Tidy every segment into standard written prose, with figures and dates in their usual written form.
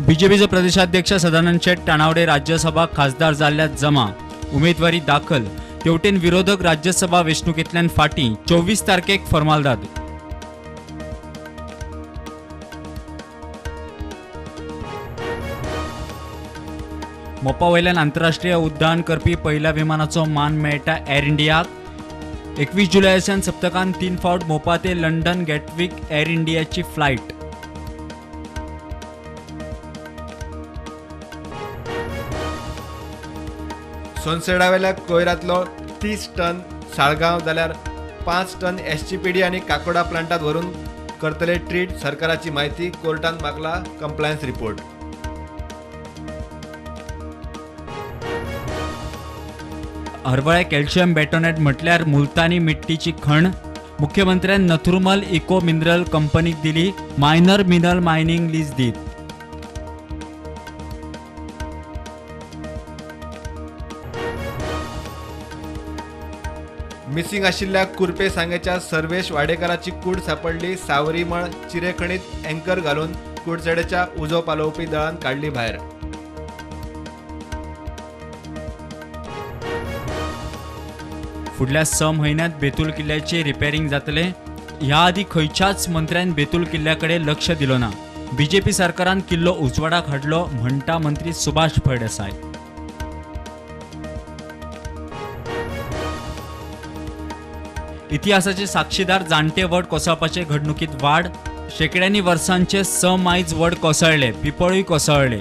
बीजेपीचे प्रदेशाध्यक्ष सदानंद शेठ तानावडे राज्यसभा खासदार जाल्ल्यात जमा उमेदवारी दाखल तेवटेन विरोधक राज्यसभा वेंचणुकेंतल्यान फाटीं 24 तारखेक फॉर्मालदाद। मोपा वयल्यान आंतरराष्ट्रीय उड्डाण करपी पहिल्या विमानाचो मान मेळटा एअर इंडियाक। 21 जुलयाच्यान सप्तकान 3 फावट मोपा ते लंडन गॅटविक एअर इंडियाची फ्लायट। सोनसेडावेल्या कोयरांतलो 30 टन साळगांव जाल्यार 5 टन एसजीपीडी आणि काकोडा प्लांटात व्हरून करतले ट्रीट। सरकाराची माहिती कोर्टान मागला कंप्लायन्स रिपोर्ट। हरवळे कॅल्शियम बेटोनेट म्हटल्यार मुलतानी मिट्टीची खण। मुख्यमंत्र्यान नथुरमल इको मिनरल कंपनीक दिली मायनर मिनरल मायनिंग लीज दीत। मिसिंग आशिल्ल्या कुरपे सांगेच्या सर्वेश वाडेकराची कूड सापडली। सावरीमळ चिरेखणीत अँकर घालून कुडचड्याच्या उजो पालोवपी दळान काढली भायर। फुडल्या 6 म्हयन्यांत बेतूल किल्ल्याचे रिपेरिंग जातले। ह्या आदी खंयच्याच मंत्र्यान बेतूल किल्ल्याकडे लक्ष दिलो ना। बीजेपी सरकारान किल्लो उजवाडाक हाडलो म्हणटा मंत्री सुभाष फळदेसाय। इतिहासाचे साक्षीदार जाणटे वड कोसळपाचे घडणुकीत वाड। शेकड्यांनी वर्सांचे 6 मायज वड कोसळले, पिपळूय कोसळले।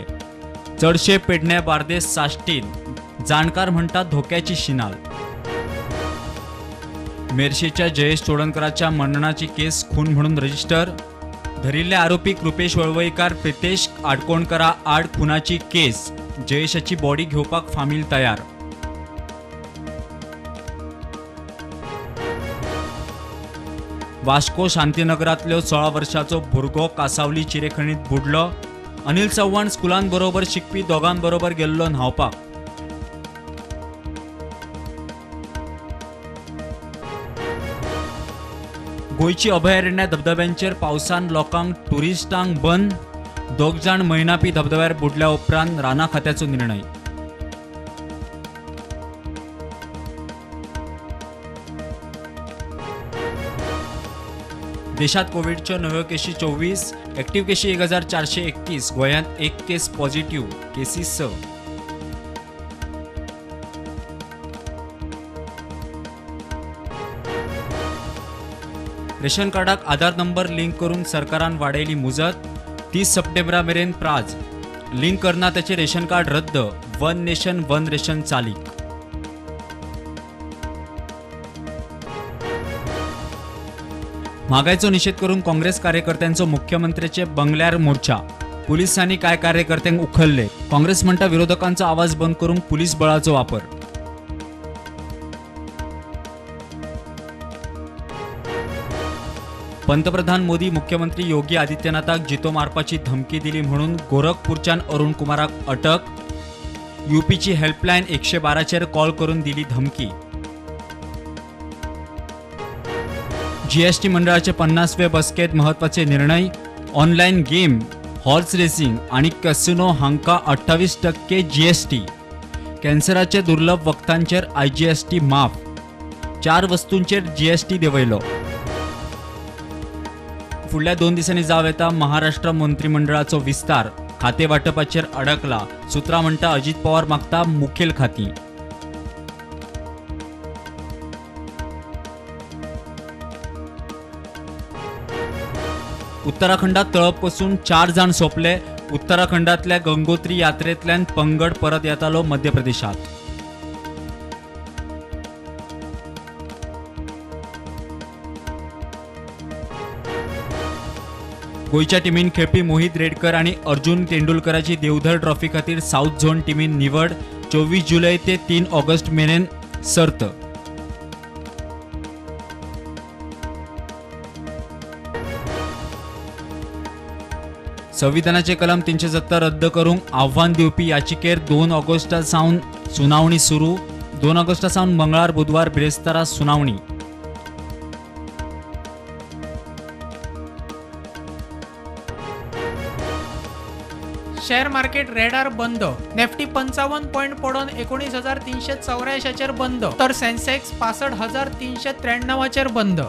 चडशे पेडणे बार्देस साश्टीत जाणकार म्हणटा धोक्याची शिनाल। मेर्शेच्या जयेश चोडणकराच्या मरणाची केस खून म्हणून रजिस्टर। धरिल्ल्या आरोपी कृपेश वळवईकार प्रितेश आडकोणकरा आड खुनाची केस। जयेशाची बॉडी घेवपाक फामील तयार। वास्को शांतीनगरांतलो 16 वर्साचो भुरगो कासावली चिरेखणीत बुडलो। अनिल चव्हाण स्कुलांबरोबर शिकपी दोगांबरोबर गेल्लो न्हावपाक। गोयची अभयारण्य धबधब्यांचेर पावसान लोकांक टुरिस्टांक बंद। 2 जाण मैनापी धबधब्यार बुडल्या उपरांत राना खात्याचो निर्णय। देशात कोविडच्यो नव्यो केशी 24, एक्टिव्ह केशी 1431। गोंयांत 1 केस पॉझिटिव्ह, केसी 6। रेशन कार्डाक आधार नंबर लिंक करून सरकारान वाडयली मुजत। 30 सप्टेंबरा मेरेन प्राज। लिंक करना त्याचे रेशन कार्ड रद्द। वन नेशन वन रेशन चालीक। म्हागायचो निषेध करून काँग्रेस कार्यकर्त्यांचो मुख्यमंत्र्याचे बंगल्यार मोर्चा। पोलिसांनी काय कार्यकर्त्यांक उखलले। काँग्रेस म्हणटा विरोधकांचो आवाज बंद करून पोलीस बळाचो वापर। पंतप्रधान मोदी मुख्यमंत्री योगी आदित्यनाथाक जितो मारपाची धमकी दिली म्हणून गोरखपूरच्यान अरुण कुमाराक अटक। यूपीची हेल्पलायन 112चेर कॉल करून दिली धमकी। जीएसटी मंडळाचे 50वे बसकेत महत्वाचे निर्णय। ऑनलाईन गेम, हॉर्स रेसिंग आणि कॅसिनो हांका 28% जीएसटी। कॅन्सराचे दुर्लभ वखदांचेर आयजीएसटी माफ। 4 वस्तूंचेर जीएसटी देंवयलो। फुडल्या 2 दिसांनी जाव येता महाराष्ट्र मंत्रिमंडळाचो विस्तार। खाते वाटपाचेर अडकला। सुत्रा म्हणटा अजित पवार मागता मुखेल खाती। उत्तराखंडात तळप पासून 4 जाण सोंपले। उत्तराखंडातल्या गंगोत्री यात्रेंतल्यान पंगड परत येतालो मध्य प्रदेशात। गोयच्या टीमीन खेळपी मोहित रेडकर आणि अर्जुन तेंडुलकराची देवधर ट्रॉफी खातीर साऊथ झोन टीमीन निवड। 24 जुलै ते 3 ऑगस्ट मेरेन सर्त। संविधानाचे कलम 370 रद्द करूंक आव्हान दिवपी याचिकेर 2 ऑगस्टा सावन सुनावणी सुरू। 2 ऑगस्टा सावन मंगळार बुधवार बिरेस्तारा सुनावणी। शेअर मार्केट रेडार बंद. नेफ्टी 55 पॉईंट पडून 19,384 बंद, तर सेन्सेक्स 65,393 बंद.